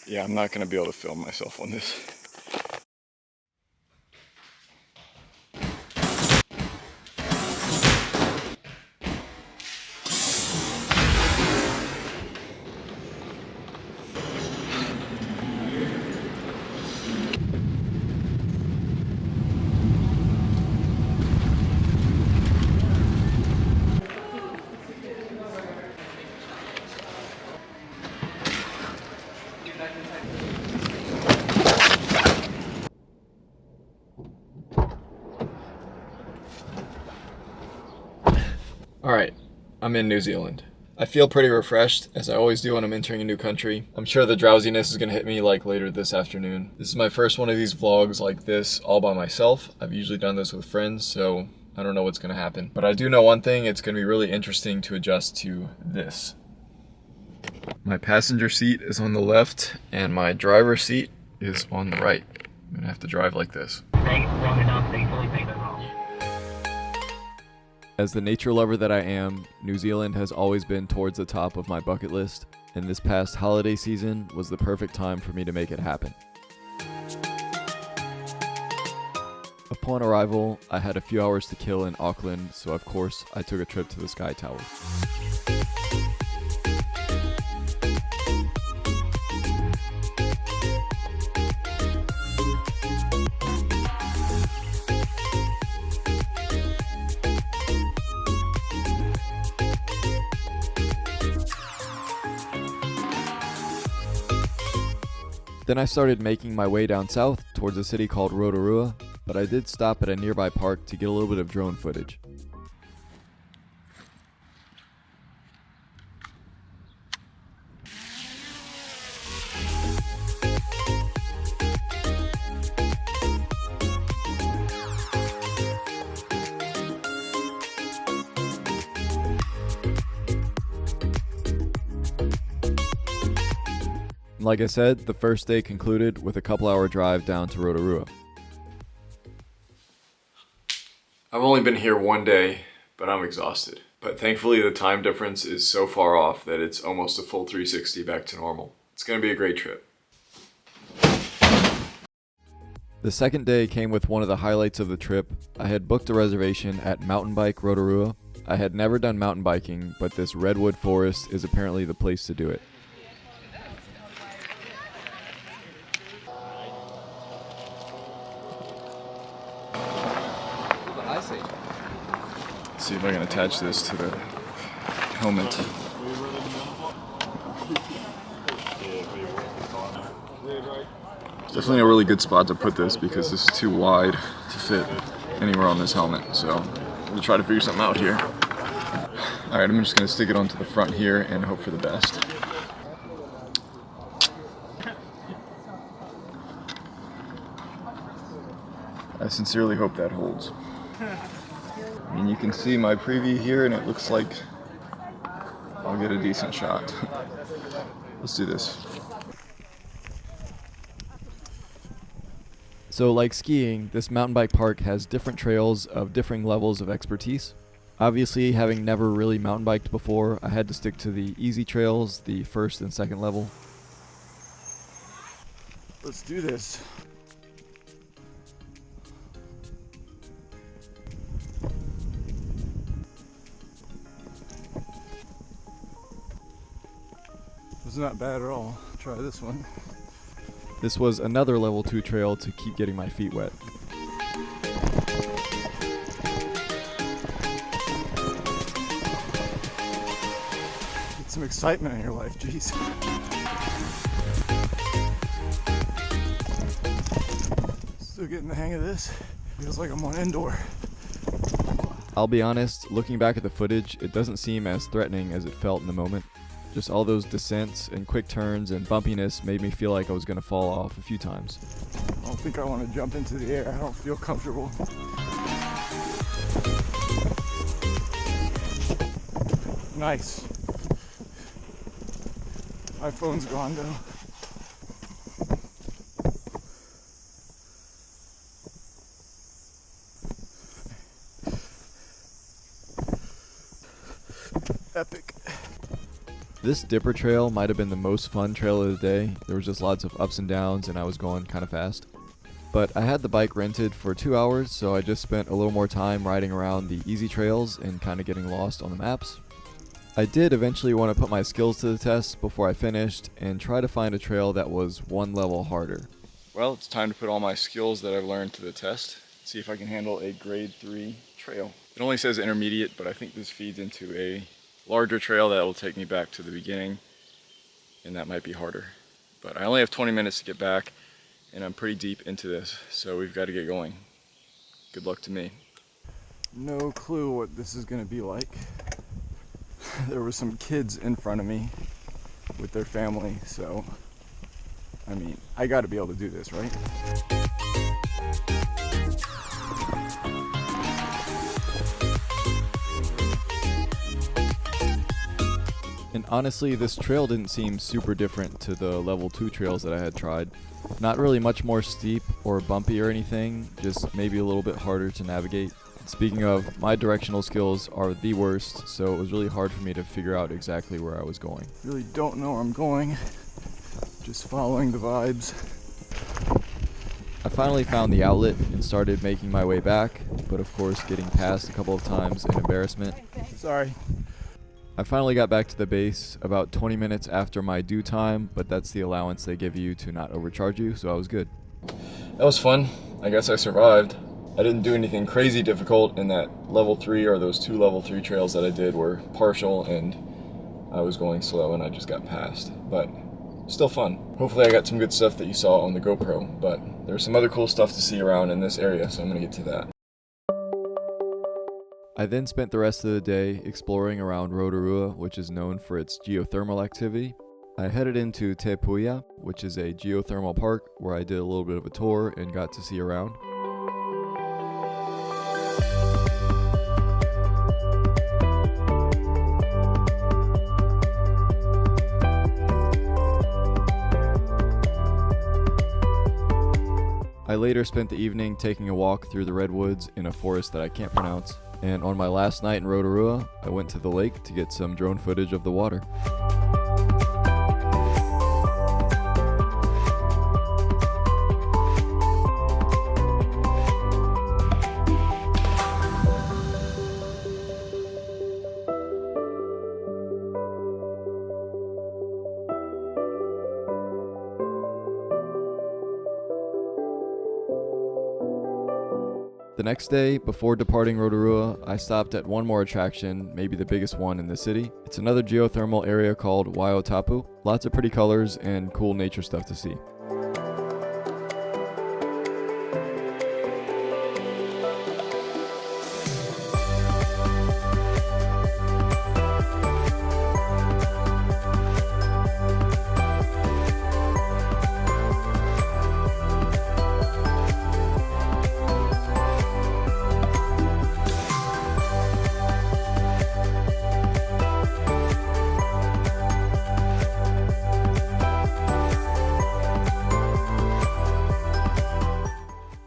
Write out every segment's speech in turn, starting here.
Yeah, I'm not gonna be able to film myself on this. Alright, I'm in New Zealand. I feel pretty refreshed, as I always do when I'm entering a new country. I'm sure the drowsiness is gonna hit me like later this afternoon. This is my first one of these vlogs like this all by myself. I've usually done this with friends, so I don't know what's gonna happen. But I do know one thing, it's gonna be really interesting to adjust to this. My passenger seat is on the left, and my driver's seat is on the right. I'm gonna have to drive like this. Long enough, they fully pay their off. As the nature lover that I am, New Zealand has always been towards the top of my bucket list, and this past holiday season was the perfect time for me to make it happen. Upon arrival, I had a few hours to kill in Auckland, so of course I took a trip to the Sky Tower. Then I started making my way down south towards a city called Rotorua, but I did stop at a nearby park to get a little bit of drone footage. Like I said, the first day concluded with a couple-hour drive down to Rotorua. I've only been here one day, but I'm exhausted. But thankfully the time difference is so far off that it's almost a full 360 back to normal. It's gonna be a great trip. The second day came with one of the highlights of the trip. I had booked a reservation at Mountain Bike Rotorua. I had never done mountain biking, but this redwood forest is apparently the place to do it. See if I can attach this to the helmet. It's definitely a really good spot to put this because this is too wide to fit anywhere on this helmet. So we'll try to figure something out here. Alright, I'm just gonna stick it onto the front here and hope for the best. I sincerely hope that holds. I mean, you can see my preview here and it looks like I'll get a decent shot. Let's do this. So like skiing, this mountain bike park has different trails of differing levels of expertise. Obviously, having never really mountain biked before, I had to stick to the easy trails, the first and second level. Let's do this. It's not bad at all. Try this one. This was another level 2 trail to keep getting my feet wet. Get some excitement in your life, jeez. Still getting the hang of this. Feels like I'm on indoor. I'll be honest, looking back at the footage, it doesn't seem as threatening as it felt in the moment. Just all those descents and quick turns and bumpiness made me feel like I was going to fall off a few times. I don't think I want to jump into the air. I don't feel comfortable. Nice. My phone's gone though. Epic. This dipper trail might have been the most fun trail of the day. There was just lots of ups and downs and I was going kind of fast. But I had the bike rented for 2 hours, so I just spent a little more time riding around the easy trails and kind of getting lost on the maps. I did eventually want to put my skills to the test before I finished and try to find a trail that was one level harder. Well, it's time to put all my skills that I've learned to the test. See if I can handle a grade 3 trail. It only says intermediate, but I think this feeds into a larger trail that will take me back to the beginning, and that might be harder. But I only have 20 minutes to get back, and I'm pretty deep into this, so we've got to get going. Good luck to me. No clue what this is going to be like. There were some kids in front of me with their family, so I mean, I got to be able to do this, right? And honestly, this trail didn't seem super different to the level 2 trails that I had tried. Not really much more steep or bumpy or anything, just maybe a little bit harder to navigate. Speaking of, my directional skills are the worst, so it was really hard for me to figure out exactly where I was going. Really don't know where I'm going, just following the vibes. I finally found the outlet and started making my way back, but of course getting past a couple of times in embarrassment. Sorry. I finally got back to the base about 20 minutes after my due time, but that's the allowance they give you to not overcharge you, so I was good. That was fun. I guess I survived. I didn't do anything crazy difficult in that level 3, or those 2 level 3 trails that I did were partial and I was going slow and I just got past, but still fun. Hopefully I got some good stuff that you saw on the GoPro, but there's some other cool stuff to see around in this area, so I'm gonna get to that. I then spent the rest of the day exploring around Rotorua, which is known for its geothermal activity. I headed into Te Puia, which is a geothermal park where I did a little bit of a tour and got to see around. I later spent the evening taking a walk through the redwoods in a forest that I can't pronounce. And on my last night in Rotorua, I went to the lake to get some drone footage of the water. The next day, before departing Rotorua, I stopped at one more attraction, maybe the biggest one in the city. It's another geothermal area called Waiotapu. Lots of pretty colors and cool nature stuff to see.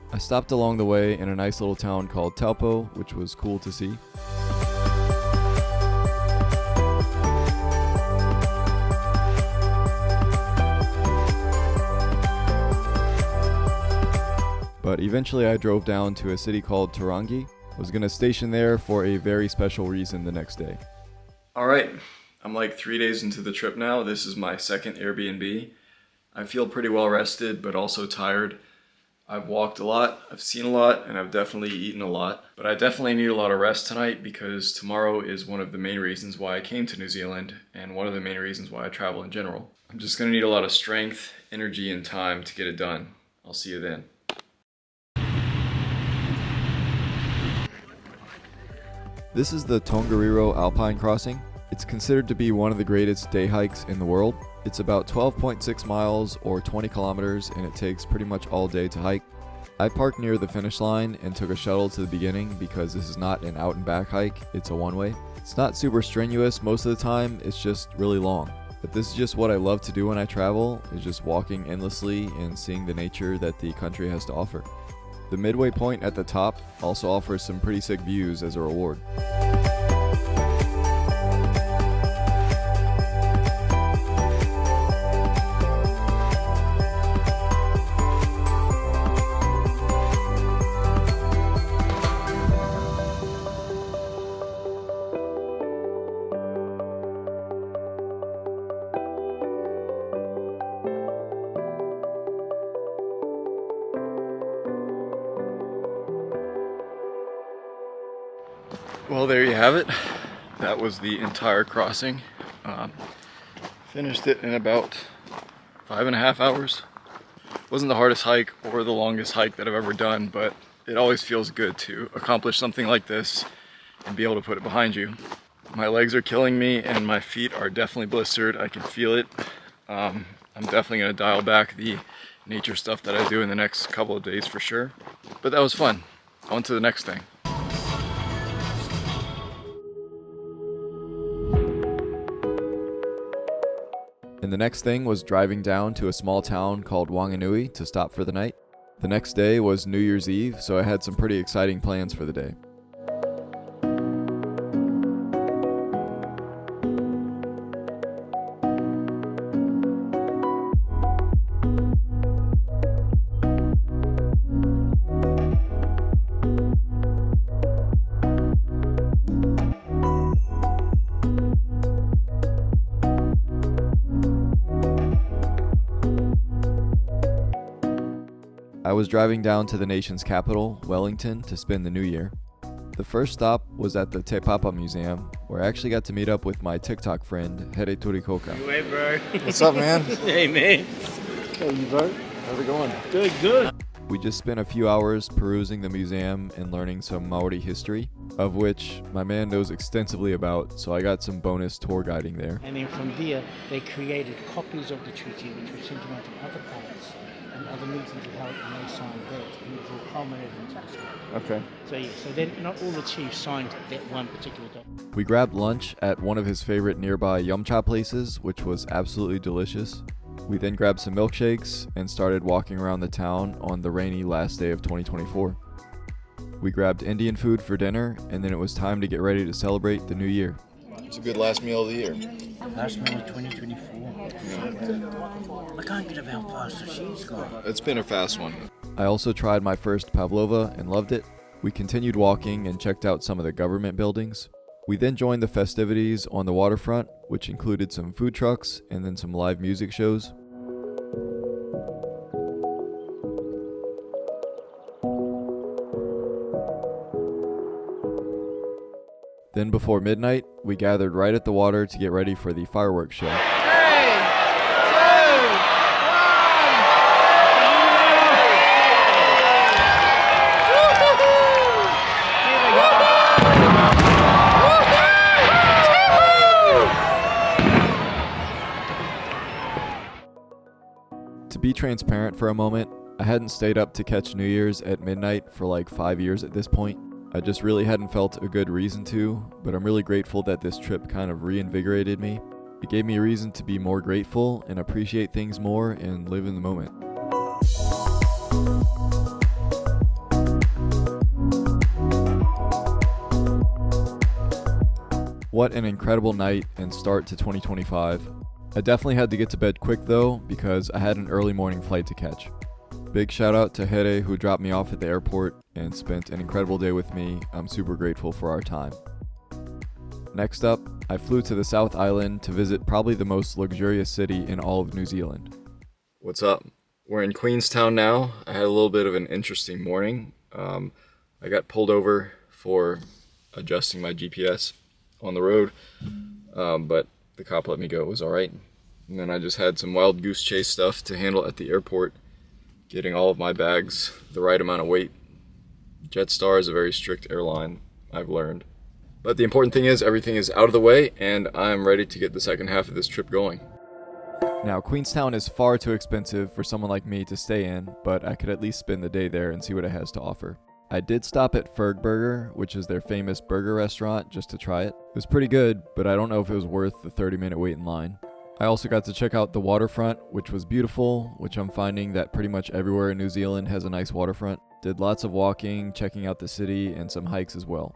I stopped along the way in a nice little town called Taupo, which was cool to see. But eventually I drove down to a city called Tarangi. I was going to station there for a very special reason the next day. Alright, I'm like 3 days into the trip now. This is my second Airbnb. I feel pretty well rested, but also tired. I've walked a lot, I've seen a lot, and I've definitely eaten a lot. But I definitely need a lot of rest tonight because tomorrow is one of the main reasons why I came to New Zealand and one of the main reasons why I travel in general. I'm just gonna need a lot of strength, energy, and time to get it done. I'll see you then. This is the Tongariro Alpine Crossing. It's considered to be one of the greatest day hikes in the world. It's about 12.6 miles or 20 kilometers and it takes pretty much all day to hike. I parked near the finish line and took a shuttle to the beginning because this is not an out and back hike, it's a one-way. It's not super strenuous most of the time, it's just really long. But this is just what I love to do when I travel, is just walking endlessly and seeing the nature that the country has to offer. The midway point at the top also offers some pretty sick views as a reward. Well, there you have it. That was the entire crossing. Finished it in about 5.5 hours. Wasn't the hardest hike or the longest hike that I've ever done, but it always feels good to accomplish something like this and be able to put it behind you. My legs are killing me and my feet are definitely blistered. I can feel it. I'm definitely gonna dial back the nature stuff that I do in the next couple of days for sure. But that was fun. On to the next thing. And the next thing was driving down to a small town called Wanganui to stop for the night. The next day was New Year's Eve, so I had some pretty exciting plans for the day. I was driving down to the nation's capital, Wellington, to spend the new year. The first stop was at the Te Papa Museum, where I actually got to meet up with my TikTok friend, Here Turikoka. Hey, bro. What's up, man? Hey, man. Hey, you bro. How's it going? Good, good. We just spent a few hours perusing the museum and learning some Maori history, of which my man knows extensively about, so I got some bonus tour guiding there. And then from there, they created copies of the treaty, which were sent around to other parts, and other meetings were held, and they signed that, and it was all culminated into this one. Okay. So yeah, so then not all the chiefs signed that one particular document. We grabbed lunch at one of his favorite nearby yum cha places, which was absolutely delicious. We then grabbed some milkshakes and started walking around the town on the rainy last day of 2024. We grabbed Indian food for dinner, and then it was time to get ready to celebrate the new year. It's a good last meal of the year. Last meal of 2024. I can't get how fast she's gone. It's been a fast one. I also tried my first pavlova and loved it. We continued walking and checked out some of the government buildings. We then joined the festivities on the waterfront, which included some food trucks and then some live music shows. Then before midnight, we gathered right at the water to get ready for the fireworks show. To be transparent for a moment, I hadn't stayed up to catch New Year's at midnight for like 5 years at this point. I just really hadn't felt a good reason to, but I'm really grateful that this trip kind of reinvigorated me. It gave me a reason to be more grateful and appreciate things more and live in the moment. What an incredible night and start to 2025. I definitely had to get to bed quick though, because I had an early morning flight to catch. Big shout out to Here, who dropped me off at the airport and spent an incredible day with me. I'm super grateful for our time. Next up, I flew to the South Island to visit probably the most luxurious city in all of New Zealand. What's up? We're in Queenstown now. I had a little bit of an interesting morning. I got pulled over for adjusting my GPS on the road, but the cop let me go. It was all right. And then I just had some wild goose chase stuff to handle at the airport, getting all of my bags the right amount of weight. Jetstar is a very strict airline, I've learned. But the important thing is everything is out of the way, and I'm ready to get the second half of this trip going. Now, Queenstown is far too expensive for someone like me to stay in, but I could at least spend the day there and see what it has to offer. I did stop at Ferg Burger, which is their famous burger restaurant, just to try it. It was pretty good, but I don't know if it was worth the 30-minute wait in line. I also got to check out the waterfront, which was beautiful, which I'm finding that pretty much everywhere in New Zealand has a nice waterfront. Did lots of walking, checking out the city, and some hikes as well.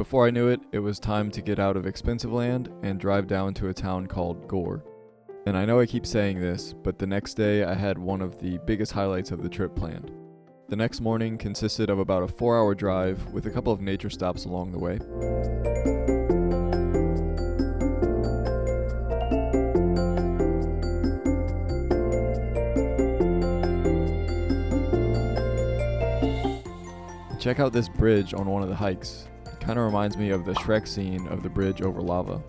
before I knew it, it was time to get out of expensive land and drive down to a town called Gore. And I know I keep saying this, but the next day I had one of the biggest highlights of the trip planned. The next morning consisted of about a 4-hour drive with a couple of nature stops along the way. Check out this bridge on one of the hikes. It kind of reminds me of the Shrek scene of the bridge over lava.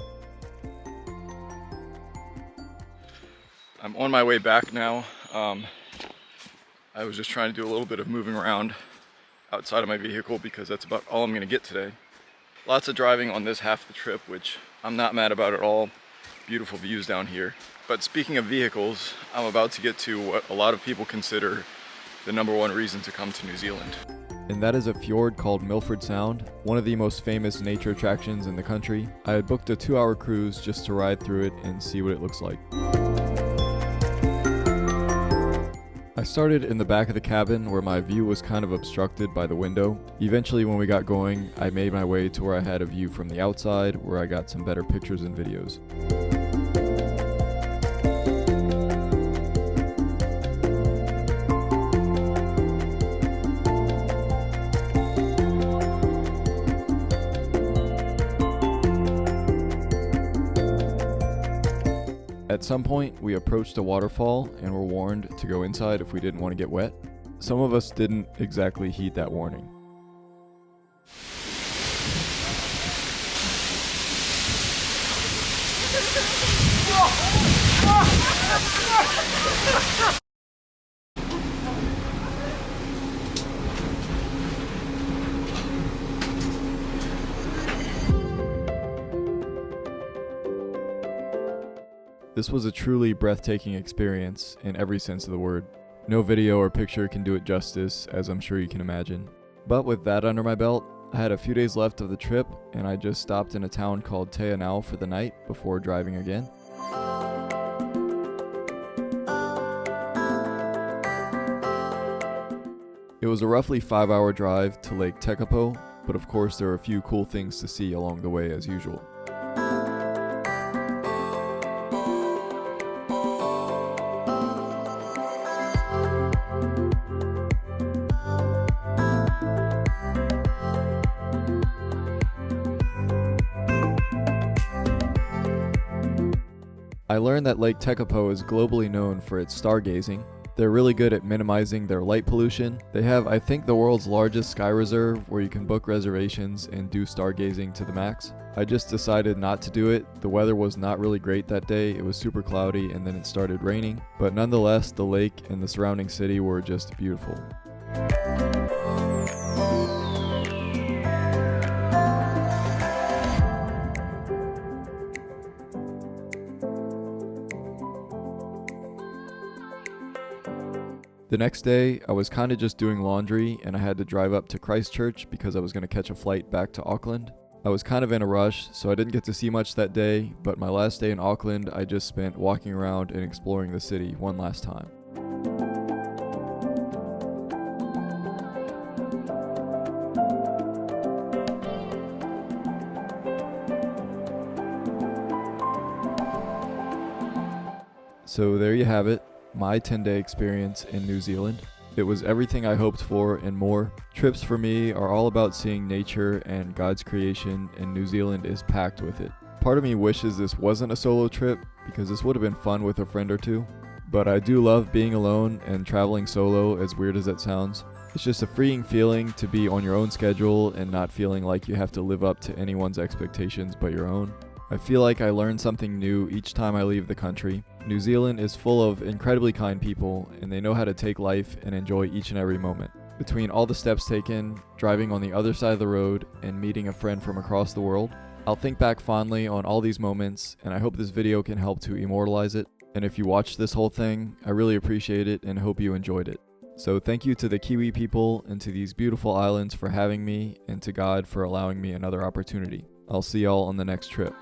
I'm on my way back now. I was just trying to do a little bit of moving around outside of my vehicle because that's about all I'm gonna get today. Lots of driving on this half of the trip, which I'm not mad about at all. Beautiful views down here. But speaking of vehicles, I'm about to get to what a lot of people consider the #1 reason to come to New Zealand. And that is a fjord called Milford Sound, one of the most famous nature attractions in the country. I had booked a 2-hour cruise just to ride through it and see what it looks like. I started in the back of the cabin where my view was kind of obstructed by the window. Eventually when we got going, I made my way to where I had a view from the outside where I got some better pictures and videos. At some point, we approached a waterfall and were warned to go inside if we didn't want to get wet. Some of us didn't exactly heed that warning. This was a truly breathtaking experience in every sense of the word. No video or picture can do it justice, as I'm sure you can imagine. But with that under my belt, I had a few days left of the trip, and I just stopped in a town called Te Anau for the night before driving again. It was a roughly 5-hour drive to Lake Tekapo, but of course there were a few cool things to see along the way as usual. I learned that Lake Tekapo is globally known for its stargazing. They're really good at minimizing their light pollution. They have, I think, the world's largest sky reserve where you can book reservations and do stargazing to the max. I just decided not to do it. The weather was not really great that day. It was super cloudy and then it started raining. But nonetheless, the lake and the surrounding city were just beautiful. The next day, I was kind of just doing laundry and I had to drive up to Christchurch because I was going to catch a flight back to Auckland. I was kind of in a rush, so I didn't get to see much that day, but my last day in Auckland I just spent walking around and exploring the city one last time. So there you have it. My 10-day experience in New Zealand. It was everything I hoped for and more. Trips for me are all about seeing nature and God's creation, and New Zealand is packed with it. Part of me wishes this wasn't a solo trip because this would have been fun with a friend or two, but I do love being alone and traveling solo, as weird as that sounds. It's just a freeing feeling to be on your own schedule and not feeling like you have to live up to anyone's expectations but your own. I feel like I learn something new each time I leave the country. New Zealand is full of incredibly kind people, and they know how to take life and enjoy each and every moment. Between all the steps taken, driving on the other side of the road, and meeting a friend from across the world, I'll think back fondly on all these moments, and I hope this video can help to immortalize it. And if you watched this whole thing, I really appreciate it and hope you enjoyed it. So thank you to the Kiwi people and to these beautiful islands for having me, and to God for allowing me another opportunity. I'll see y'all on the next trip.